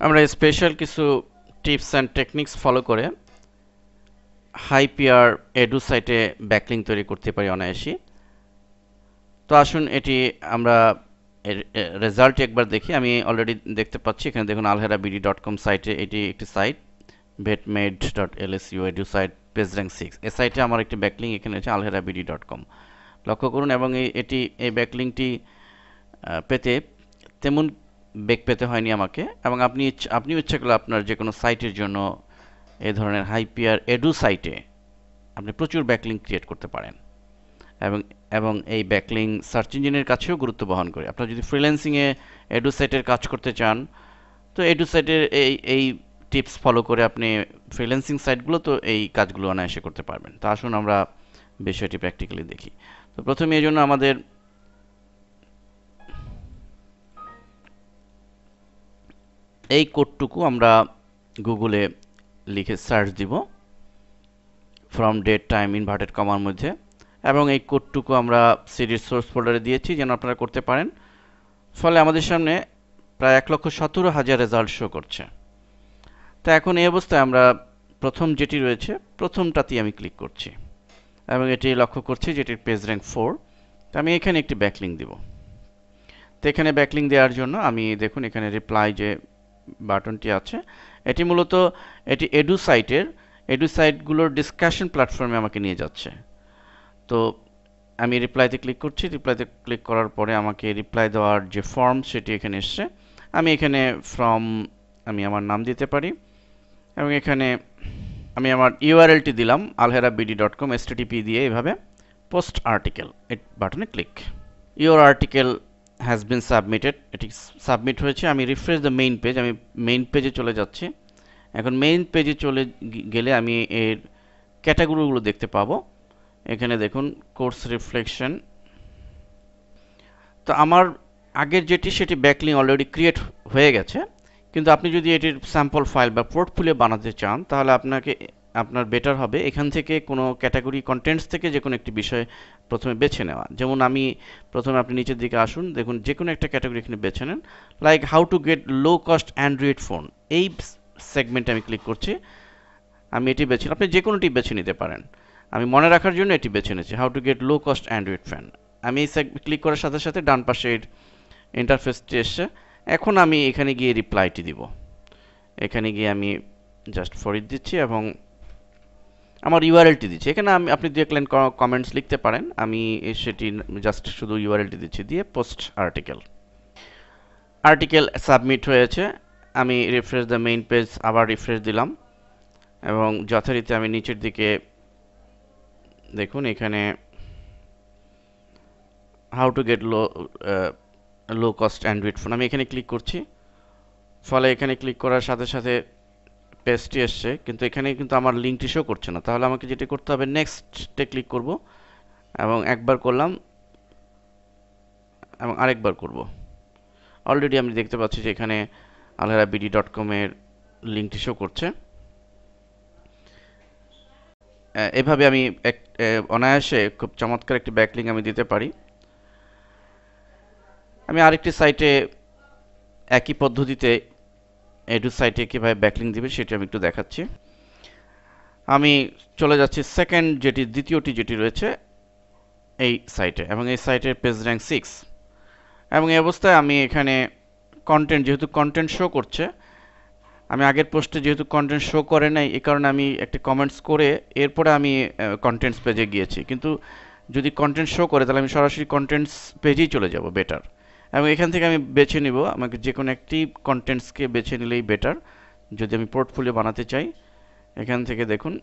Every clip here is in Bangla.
আমরা স্পেশাল কিছু টিপস অ্যান্ড টেকনিক্স ফলো করে হাইপিআর এডু সাইটে ব্যাকলিঙ্ক তৈরি করতে পারি অনায়াসই। তো আসুন এটি আমরা রেজাল্ট একবার দেখি। আমি অলরেডি দেখতে পাচ্ছি এখানে দেখুন alheraBD.com সাইটে এটি একটি site vetmed.lsu edu site page rank 6 এই সাইটে আমার একটি ব্যাকলিঙ্ক এখানে আছে alheraBD.com। লক্ষ্য করুন এবং এই ব্যাকলিঙ্কটি পেতে তেমন বেগ পেতে হয়নি আমাকে, এবং আপনি ইচ্ছা করলে আপনার যে কোনো সাইটের জন্য এই ধরনের হাইপিআর এডু সাইটে আপনি প্রচুর ব্যাকলিঙ্ক ক্রিয়েট করতে পারেন। এবং এবং এই ব্যাকলিঙ্ক সার্চ ইঞ্জিনের কাছেও গুরুত্ব বহন করে। আপনারা যদি ফ্রিল্যান্সিংয়ে এডু সাইটের কাজ করতে চান, তো এডু সাইটের এই টিপস ফলো করে আপনি ফ্রিল্যান্সিং সাইটগুলো তো এই কাজগুলো অনায়াসে করতে পারবেন। তো আসুন আমরা বিষয়টি প্র্যাকটিক্যালি দেখি। তো প্রথমে এই জন্য আমাদের এই কোডটুকু আমরা গুগলে লিখে সার্চ দিব ফ্রম ডেট টাইম ইনভার্টেড কমার মধ্যে, এবং এই কোডটুকু আমরা সিরিজ সোর্স ফোল্ডারে দিয়েছি যেন আপনারা করতে পারেন। ফলে আমাদের সামনে প্রায় 1,17,000 রেজাল্ট শো করছে। তো এখন এই অবস্থায় আমরা প্রথম যেটি রয়েছে প্রথমটাতেই আমি ক্লিক করছি এবং এটি লক্ষ্য করছি যেটির পেজ র্যাঙ্ক 4। তো আমি এখানে একটি ব্যাকলিঙ্ক দিব। তো এখানে ব্যাকলিঙ্ক দেওয়ার জন্য আমি দেখুন এখানে রিপ্লাই যে বাটনটি আছে, এটি মূলত এটি এডু সাইটগুলোর ডিসকাশন প্ল্যাটফর্মে আমাকে নিয়ে যাচ্ছে। তো আমি রিপ্লাইতে ক্লিক করছি। রিপ্লাইতে ক্লিক করার পরে আমাকে রিপ্লাই দেওয়ার যে ফর্ম সেটি এখানে এসছে। আমি এখানে ফ্রম আমি আমার নাম দিতে পারি এবং এখানে আমি আমার ইউআরএলটি দিলাম alheraBD.com http দিয়ে এভাবে পোস্ট আর্টিকেল এই বাটনে click. Your article has been submitted, এটি সাবমিট হয়েছে। আমি রিফ্রেশ দ্য মেইন পেজ, আমি মেইন পেজে চলে যাচ্ছি। এখন মেইন পেজে চলে গেলে আমি এর ক্যাটাগরিগুলো দেখতে পাবো। এখানে দেখুন কোর্স রিফ্লেকশন। তো আমার আগের যেটি সেটি ব্যাকলিঙ্ক অলরেডি ক্রিয়েট হয়ে গেছে, কিন্তু আপনি যদি এটির স্যাম্পল ফাইল বা পোর্টফোলিও বানাতে চান তাহলে আপনার বেটার হবে এখান থেকে কোনো ক্যাটাগরি কন্টেন্টস থেকে যে কোনো একটি বিষয় প্রথমে বেছে নেওয়া। যেমন আমি প্রথমে আপনি নিচের দিকে আসুন, দেখুন যে কোনো একটা ক্যাটাগরি এখানে বেছে নেন, like how to get low cost Android phone. এই সেগমেন্টে আমি ক্লিক করছি। আমি এটি বেছে, আপনি যে কোনোটি বেছে নিতে পারেন। আমি মনে রাখার জন্য এটি বেছে নিয়েছি, how to get low cost Android fan. আমি এই ক্লিক করার সাথে সাথে ডান পাশের ইন্টারফেসটি এসছে। এখন আমি এখানে গিয়ে রিপ্লাইটি দিব। এখানে গিয়ে আমি জাস্ট ফরিদ দিচ্ছি এবং আমার ইউআরএলটি দিচ্ছি। এখানে আপনি দেখলেন কমেন্টস লিখতে পারেন, আমি সেটি জাস্ট শুধু ইউআরএলটি দিচ্ছি, দিয়ে পোস্ট আর্টিকেল। আর্টিকেল সাবমিট হয়েছে। আমি রিফ্রেশ দ্য মেইন পেজ আবার রিফ্রেশ দিলাম এবং যথারীতি আমি নিচের দিকে দেখুন এখানে how to get low cost Android phone, আমি এখানে ক্লিক করছি। ফলে এখানে ক্লিক করার সাথে সাথে পেজটি এসছে, কিন্তু এখানে কিন্তু আমার লিঙ্কটি শো করছে না। তাহলে আমাকে যেটি করতে হবে, নেক্সটে ক্লিক করব এবং একবার করলাম এবং আরেকবার করব। অলরেডি আমি দেখতে পাচ্ছি যে এখানে alheraBD.com এর লিঙ্কটি শো করছে। এভাবে আমি অনায়াসে খুব চমৎকার একটি ব্যাকলিঙ্ক আমি দিতে পারি। আমি আরেকটি সাইটে একই পদ্ধতিতে এডু সাইটে কীভাবে ব্যাকলিঙ্ক দিবে সেটি আমি একটু দেখাচ্ছি। আমি চলে যাচ্ছি দ্বিতীয়টি যেটি রয়েছে এই সাইটে, এবং এই সাইটের পেজ র্যাঙ্ক 6। এবং এই অবস্থায় আমি এখানে যেহেতু কন্টেন্ট শো করছে, আমি আগের পোস্টে যেহেতু কন্টেন্ট শো করে নাই, এই কারণে আমি একটি কমেন্টস করে এরপরে আমি কন্টেন্টস পেজে গিয়েছি। কিন্তু যদি কন্টেন্ট শো করে তাহলে আমি সরাসরি কন্টেন্টস পেজেই চলে যাব, বেটার। এবং এখান থেকে আমি বেছে নিব, আমাকে যে কোনো একটি কন্টেন্টসকে বেছে নিলেই বেটার যদি আমি পোর্টফোলিও বানাতে চাই। এখান থেকে দেখুন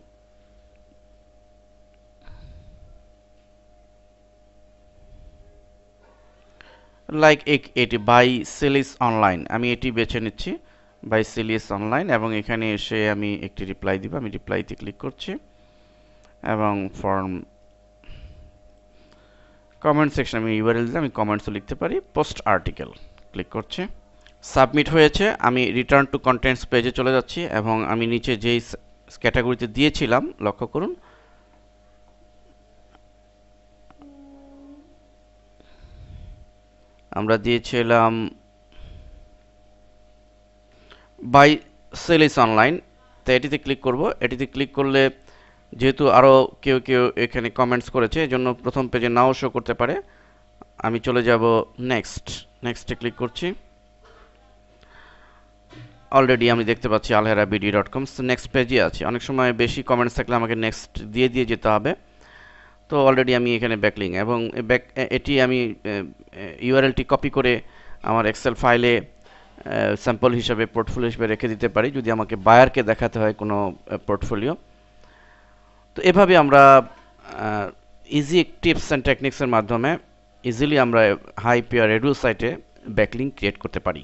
লাইক এটি বাই সেলিস অনলাইন, আমি এটি বেছে নিচ্ছি বাই সেলিস অনলাইন, এবং এখানে এসে আমি একটি রিপ্লাই দিব। আমি রিপ্লাইতে ক্লিক করছি এবং ফর্ম কমেন্ট সেকশন আমি ইউআরএল দিলে আমি কমেন্টসও লিখতে পারি। পোস্ট আর্টিকেল ক্লিক করছি, সাবমিট হয়েছে। আমি রিটার্ন টু কন্টেন্টস পেজে চলে যাচ্ছি এবং আমি নিচে যেই ক্যাটাগরিতে দিয়েছিলাম লক্ষ্য করুন আমরা দিয়েছিলাম বাই সেলিস অনলাইন, তো এটিতে ক্লিক করব। এটিতে ক্লিক করলে যেহেতু আরও কেউ কেউ এখানে কমেন্টস করেছে, এজন্য প্রথম পেজে নাও শো করতে পারে। আমি চলে যাব নেক্সটে ক্লিক করছি। অলরেডি আমি দেখতে পাচ্ছি alheraBD.com, নেক্সট পেজে আছে। অনেক সময় বেশি কমেন্টস থাকলে আমাকে নেক্সট দিয়ে দিয়ে যেতে হবে। তো অলরেডি আমি এখানে ব্যাকলিং এবং এটি আমি ইউআরএলটি কপি করে আমার এক্সেল ফাইলে স্যাম্পল হিসাবে পোর্টফোলিও হিসেবে রেখে দিতে পারি যদি আমাকে বায়ারকে দেখাতে হয় কোনো পোর্টফোলিও। তো এভাবে আমরা ইজি টিপস অ্যান্ড টেকনিক্সের মাধ্যমে ইজিলি আমরা হাই পেয়ার রেডিও সাইটে ব্যাকলিং ক্রিয়েট করতে পারি।